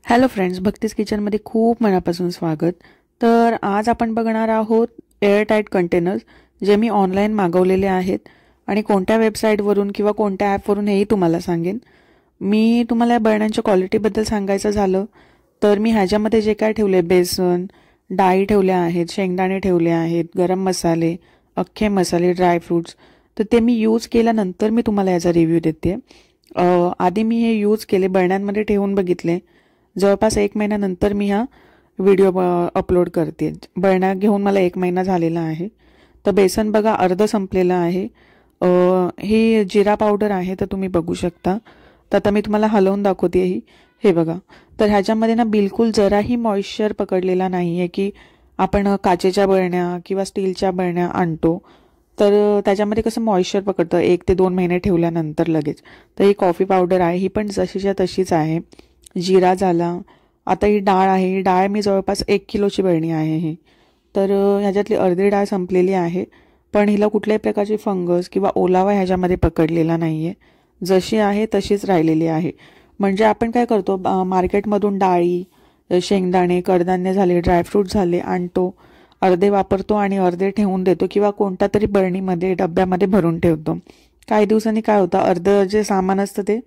Hello friends, भक्तीज किचनमध्ये खूप मनापासून स्वागत. तर आज आपण बघणार आहोत एअरटाईट कंटेनर्स जे मी ऑनलाईन मागवलेले आहेत आणि कोणत्या वेबसाईटवरून किंवा कोणत्या ॲपवरून हेही तुम्हाला सांगेन. मी तुम्हाला या बर्ण्यांच्या क्वालिटीबद्दल सांगायचं झालं तर मी ह्याच्यामध्ये जे काय ठेवले, बेसन, डाळी ठेवल्या आहेत, शेंगदाणे ठेवले आहेत, गरम मसाले, अख्खे मसाले, ड्रायफ्रूट्स, तर ते मी यूज केल्यानंतर मी तुम्हाला याचा रिव्ह्यू देते. आधी मी हे यूज केले, बर्ण्यांमध्ये ठेवून बघितले. जवळपास 1 महिन्यानंतर मी हा व्हिडिओ अपलोड करते. बर्ण्या घेऊन मला 1 महिना झालेला आहे. तर बेसन बघा अर्ध संपलेलं आहे. ही जिरा पावडर आहे, तर तुम्ही बघू शकता. तर आता मी तुम्हाला हलवून दाखवते. हे बघा. तर ह्याच्यामध्ये ना बिलकुल जराही मॉइश्चर पकडलेला नाही आहे, की आपण काचेच्या बरण्या किंवा स्टीलच्या बरण्या आणतो तर त्याच्यामध्ये कसं मॉइश्चर पकडतं 1 ते 2 महिने ठेवल्यानंतर लगेच. तर ही कॉफी पावडर आहे, ही पण जशीच्या तशीच आहे. जिरा झाला. आता ही डाळ आहे, ही डाळ मी जवळपास 1 किलोची बरणी आहे ही. तर ह्याच्यातली अर्धी डाळ संपलेली आहे, पण हिला कुठल्याही प्रकारची फंगस किंवा ओलावा ह्याच्यामध्ये पकडलेला नाही आहे. जशी आहे तशीच राहिलेली आहे. म्हणजे आपण काय करतो, मार्केटमधून डाळी, शेंगदाणे, कडधान्य झाले, ड्रायफ्रूट झाले आणतो, अर्धे वापरतो आणि अर्धे ठेवून देतो किंवा कोणत्या तरी बरणीमध्ये डब्यामध्ये भरून ठेवतो. काही दिवसांनी काय होतं, अर्धं जे सामान असतं ते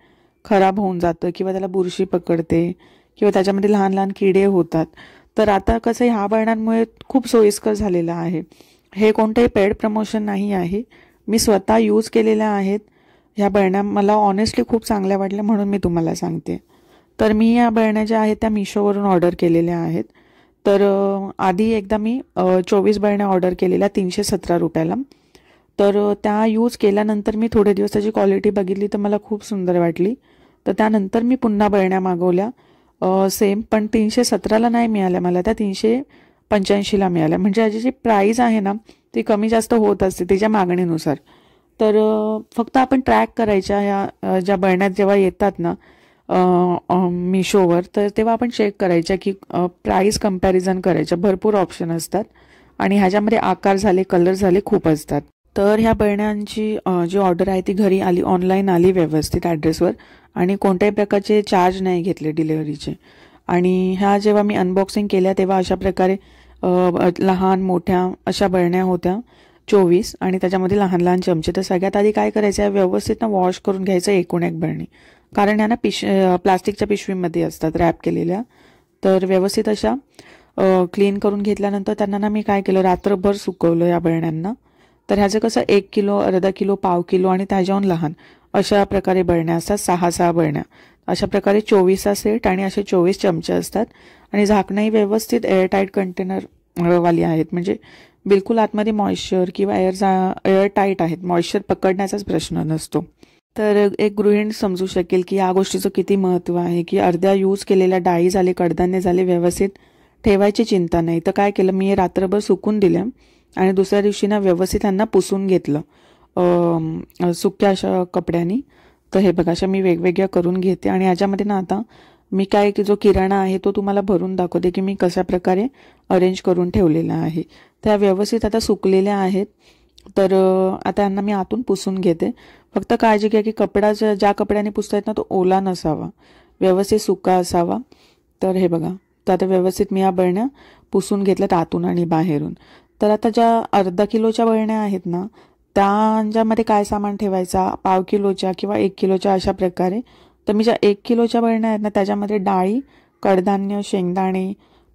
खराब होऊन जातं किंवा त्याला बुरशी पकडते किंवा त्याच्यामध्ये लहान लहान किडे होतात. तर आता कसं ह्या बरण्यांमुळे खूप सोयीस्कर झालेलं आहे. हे कोणतंही पेड प्रमोशन नाही आहे, मी स्वतः यूज केलेल्या आहेत ह्या बरण्या. मला ऑनेस्टली खूप चांगल्या वाटल्या म्हणून मी तुम्हाला सांगते. तर मी या बरण्या ज्या आहेत त्या मिशोवरून ऑर्डर केलेल्या आहेत. तर आधी एकदा मी 24 बरण्या ऑर्डर केलेल्या 317 रुपयाला. तर त्या यूज केल्यानंतर मी थोडे दिवस त्याची क्वालिटी बघितली तर मला खूप सुंदर वाटली. तर त्यानंतर मी पुन्हा बरण्या मागवल्या सेम, पण 317ला नाही मिळाल्या मला, त्या 385ला मिळाल्या. म्हणजे याची जी प्राईस आहे ना ती कमी जास्त होत असते त्याच्या मागणीनुसार. तर फक्त आपण ट्रॅक करायच्या ह्या ज्या बरण्यात जेव्हा येतात ना मिशोवर, तर तेव्हा आपण चेक करायच्या की प्राईस कंपॅरिझन करायच्या. भरपूर ऑप्शन असतात आणि ह्याच्यामध्ये आकार झाले, कलर झाले, खूप असतात. तर ह्या बरण्यांची जी ऑर्डर आहे ती घरी आली, ऑनलाईन आली व्यवस्थित ॲड्रेसवर आणि कोणत्याही प्रकारचे चार्ज नाही घेतले डिलिव्हरीचे. आणि ह्या जेव्हा मी अनबॉक्सिंग केल्या तेव्हा अशा प्रकारे लहान मोठ्या अशा बरण्या होत्या 24 आणि त्याच्यामध्ये लहान लहान चमचे. तर सगळ्यात आधी काय करायचं, व्यवस्थित ना वॉश करून घ्यायचं एकूण एक बरणी, कारण ह्या ना प्लास्टिकच्या पिशवीमध्ये असतात रॅप केलेल्या. तर व्यवस्थित अशा क्लीन करून घेतल्यानंतर त्यांना ना मी काय केलं, रात्रभर सुकवलं या बरण्यांना. तर ह्याचं कसं 1 किलो, अर्धा किलो, पाव किलो आणि त्याच्याहून लहान अशा प्रकारे बरण्या असतात. 6 बरण्या अशा प्रकारे 24चा सेट आणि असे 24 चमचे असतात. आणि झाकणंही व्यवस्थित एअरटाईट कंटेनर वाली आहेत, म्हणजे बिलकुल आतमध्ये मॉइश्चर किंवा एअरटाईट आहेत, मॉइश्चर पकडण्याचाच प्रश्न नसतो. तर एक गृहिणी समजू शकेल की या गोष्टीचं किती महत्त्व आहे, की अर्ध्या यूज केलेल्या डाळी झाले, कडधान्य झाले, व्यवस्थित ठेवायची चिंता नाही. तर काय केलं मी, रात्रभर सुकून दिल्या आणि दुसऱ्या दिवशी ना व्यवस्थित त्यांना पुसून घेतलं सुक्या अशा कपड्यांनी. तर हे बघा, अशा मी वेगवेगळ्या करून घेते आणि ह्याच्यामध्ये ना आता मी काय की जो किराणा आहे तो तुम्हाला भरून दाखवते की मी कशा प्रकारे अरेंज करून ठेवलेला आहे. त्या व्यवस्थित आता सुकलेल्या आहेत. तर आता यांना मी आतून पुसून घेते. फक्त काळजी घ्या की कपडा ज्या कपड्याने पुसतायत ना तो ओला नसावा, व्यवस्थित सुका असावा. तर हे बघा, तर आता व्यवस्थित मी या बरण्या पुसून घेतल्यात आतून आणि बाहेरून. तर आता ज्या अर्धा किलोच्या बरण्या आहेत ना त्यांच्यामध्ये काय सामान ठेवायचा, पाव किलोच्या किंवा 1 किलोच्या अशा प्रकारे. तर मी ज्या 1 किलोच्या बरण्या आहेत ना त्याच्यामध्ये डाळी, कडधान्य, शेंगदाणे,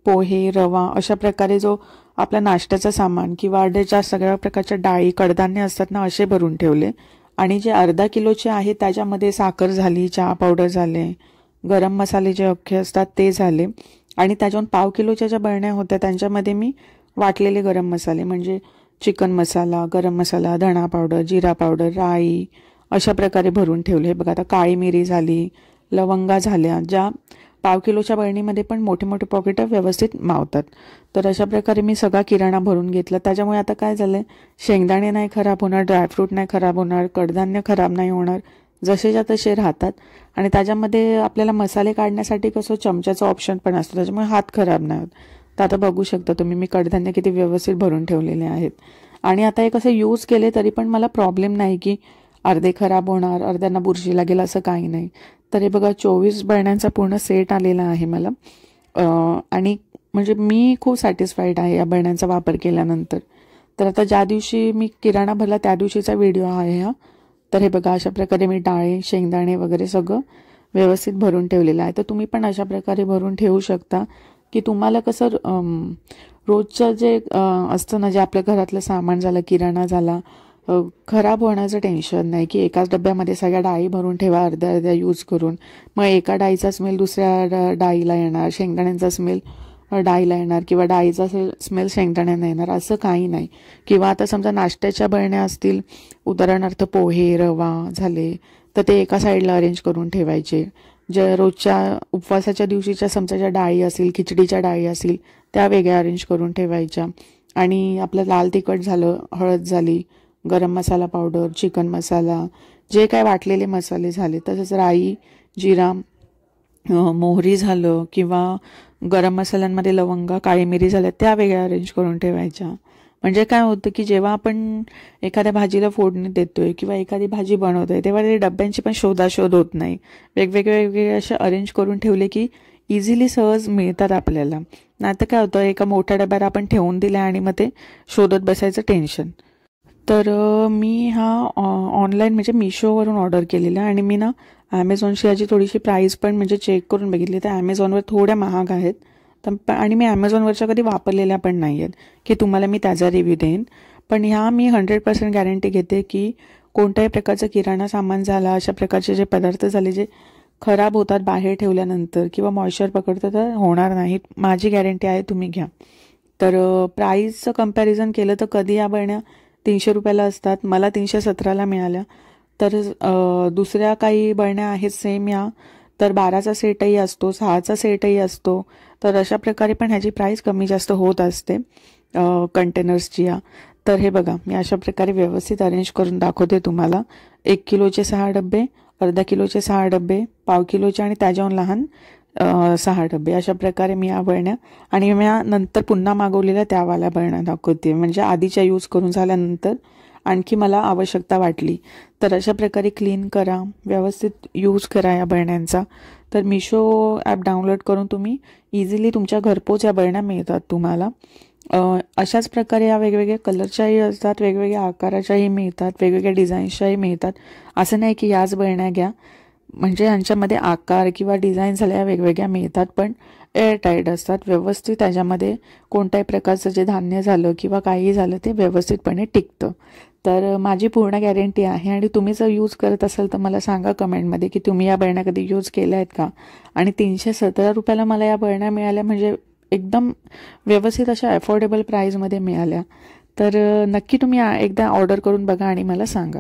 पोहे, रवा अशा प्रकारे जो आपला नाश्त्याचा सामान किंवा ज्या सगळ्या प्रकारच्या डाळी, कडधान्य असतात ना असे भरून ठेवले. आणि जे अर्धा किलोचे आहेत त्याच्यामध्ये साखर झाली, चहा पावडर झाले, गरम मसाले जे अख्खे असतात ते झाले. आणि त्याच्याहून पाव किलोच्या ज्या बरण्या होत्या त्यांच्यामध्ये मी वाटलेले गरम मसाले, म्हणजे चिकन मसाला, गरम मसाला, धणा पावडर, जिरा पावडर, राई अशा प्रकारे भरून ठेवले. बघा, आता काळी मिरी झाली, लवंगा झाल्या, ज्या पाव किलोच्या बरणीमध्ये पण मोठे मोठे पॉकेट व्यवस्थित मावतात. तर अशा प्रकारे मी सगळा किराणा भरून घेतला. त्याच्यामुळे आता काय झालं, शेंगदाणे नाही खराब होणार, ड्रायफ्रूट नाही खराब होणार, कडधान्य खराब नाही होणार, जसेच्या तसे राहतात. आणि त्याच्यामध्ये आपल्याला मसाले काढण्यासाठी कसं चमच्याचं ऑप्शन पण असतं, त्याच्यामुळे हात खराब नाही होत. तर आता बघू शकता तुम्ही मी कडधान्य किती व्यवस्थित भरून ठेवलेले आहेत. आणि आता हे कसं यूज केले तरी पण मला प्रॉब्लेम नाही की अर्धे खराब होणार, अर्ध्यांना बुरशी लागेल, असं काही नाही. तर हे बघा 24 बरण्यांचा पूर्ण सेट आलेला आहे मला. आणि म्हणजे मी खूप सॅटिस्फाईड आहे या बरण्यांचा वापर केल्यानंतर. तर आता ज्या दिवशी मी किराणा भरला त्या दिवशीचा व्हिडिओ आहे हा. तर हे बघा अशा प्रकारे मी डाळी, शेंगदाणे वगैरे सगळं व्यवस्थित भरून ठेवलेलं आहे. तर तुम्ही पण अशा प्रकारे भरून ठेवू शकता की तुम्हाला कसं रोजचं जे असतं ना, जे आपल्या घरातलं सामान झालं, किराणा झाला, खराब होण्याचं टेन्शन नाही की एकाच डब्यामध्ये सगळ्या डाळी भरून ठेवा अर्ध्या अर्ध्या यूज करून. मग एका डाळीचा स्मेल दुसऱ्या डाळीला येणार, शेंगदाण्यांचा स्मेल डाळीला येणार किंवा डाळीचा स्मेल शेंगदाण्यांना येणार, असं काही नाही. किंवा आता समजा नाश्त्याच्या बरण्या असतील, उदाहरणार्थ पोहे, रवा झाले, तर ते एका साईडला अरेंज करून ठेवायचे. ज्या रोजच्या उपवासाच्या दिवशीच्या समजाच्या डाळी असतील, खिचडीच्या डाळी असतील, त्या वेगळ्या अरेंज करून ठेवायच्या. आणि आपलं लाल तिखट झालं, हळद झाली, गरम मसाला पावडर, चिकन मसाला, जे काय वाटलेले मसाले झाले, तसंच राई, जिरा, मोहरी झालं किंवा गरम मसाल्यांमध्ये लवंगा, काळी मिरी झाल्या, त्या वेगळ्या अरेंज करून ठेवायच्या. म्हणजे काय होतं की जेव्हा आपण एखाद्या भाजीला फोडणी देतोय किंवा एखादी भाजी बनवतोय तेव्हा ते डब्यांची पण शोधाशोध होत नाही. वेगवेगळे असे अरेंज करून ठेवले की इझिली सहज मिळतात आपल्याला. नाहीतर काय होतं, एका मोठ्या डब्यात आपण ठेवून दिल्या आणि मग ते शोधत बसायचं टेन्शन. तर मी हा ऑनलाईन म्हणजे मिशोवरून ऑर्डर केलेला आणि मी ना ॲमेझॉनशी याची थोडीशी प्राईस पण म्हणजे चेक करून बघितली, तर ॲमेझॉनवर थोड्या महाग आहेत. तर आणि मी ॲमेझॉनवरच्या कधी वापरलेल्या पण नाही आहेत की तुम्हाला मी त्याचा रिव्ह्यू देईन. पण ह्या मी 100% गॅरंटी घेते की कोणत्याही प्रकारचं किराणा सामान झाला, अशा प्रकारचे जे पदार्थ झाले जे खराब होतात बाहेर ठेवल्यानंतर किंवा मॉइश्चर पकडतं, तर होणार नाहीत. माझी गॅरंटी आहे, तुम्ही घ्या. तर प्राईसचं कम्पॅरिझन केलं तर कधी या बरण्या 300 रुपयाला असतात, मला 317ला मिळाल्या. तर दुसऱ्या काही बरण्या आहेत सेम या, तर 12चा सेटही असतो, 6चा सेटही असतो. तर अशा प्रकारे पण ह्याची प्राईस कमी जास्त होत असते कंटेनर्सची या. तर हे बघा मी अशा प्रकारे व्यवस्थित अरेंज करून दाखवते तुम्हाला. 1 किलोचे 6 डबे, अर्धा किलोचे 6 डबे, पाव किलोचे आणि त्याच्याहून लहान 6 डबे, अशा प्रकारे मी या बरण्या आणि मी नंतर पुन्हा मागवलेल्या त्यावाल्या बरण्या दाखवते. म्हणजे आधीच्या यूज करून झाल्यानंतर आणखी मला आवश्यकता वाटली. तर अशा प्रकारे क्लीन करा, व्यवस्थित यूज करा या बरण्यांचा. तर मिशो ॲप डाउनलोड करून तुम्ही इझिली तुमच्या घरपोच या बरण्या मिळतात तुम्हाला. अशाच प्रकारे या वेगवेगळ्या कलरच्याही असतात, वेगवेगळ्या आकाराच्याही मिळतात, वेगवेगळ्या डिझाईन्सच्याही मिळतात. असं नाही की याच बरण्या घ्या, म्हणजे यांच्यामध्ये आकार किंवा डिझाईन झाल्या वेगवेगळ्या मिळतात, पण एअरटाईट असतात. व्यवस्थित त्याच्यामध्ये कोणत्याही प्रकारचं जे धान्य झालं किंवा काही झालं ते व्यवस्थितपणे टिकतं. तर माझी पूर्ण गॅरंटी आहे. आणि तुम्ही जर यूज करत असाल तर मला सांगा कमेंटमध्ये की तुम्ही या बरण्या कधी यूज केल्या आहेत का. आणि 317 रुपयाला मला या बरण्या मिळाल्या, म्हणजे एकदम व्यवस्थित अशा अफोर्डेबल प्राईजमध्ये मिळाल्या. तर नक्की तुम्ही एकदा ऑर्डर करून बघा आणि मला सांगा.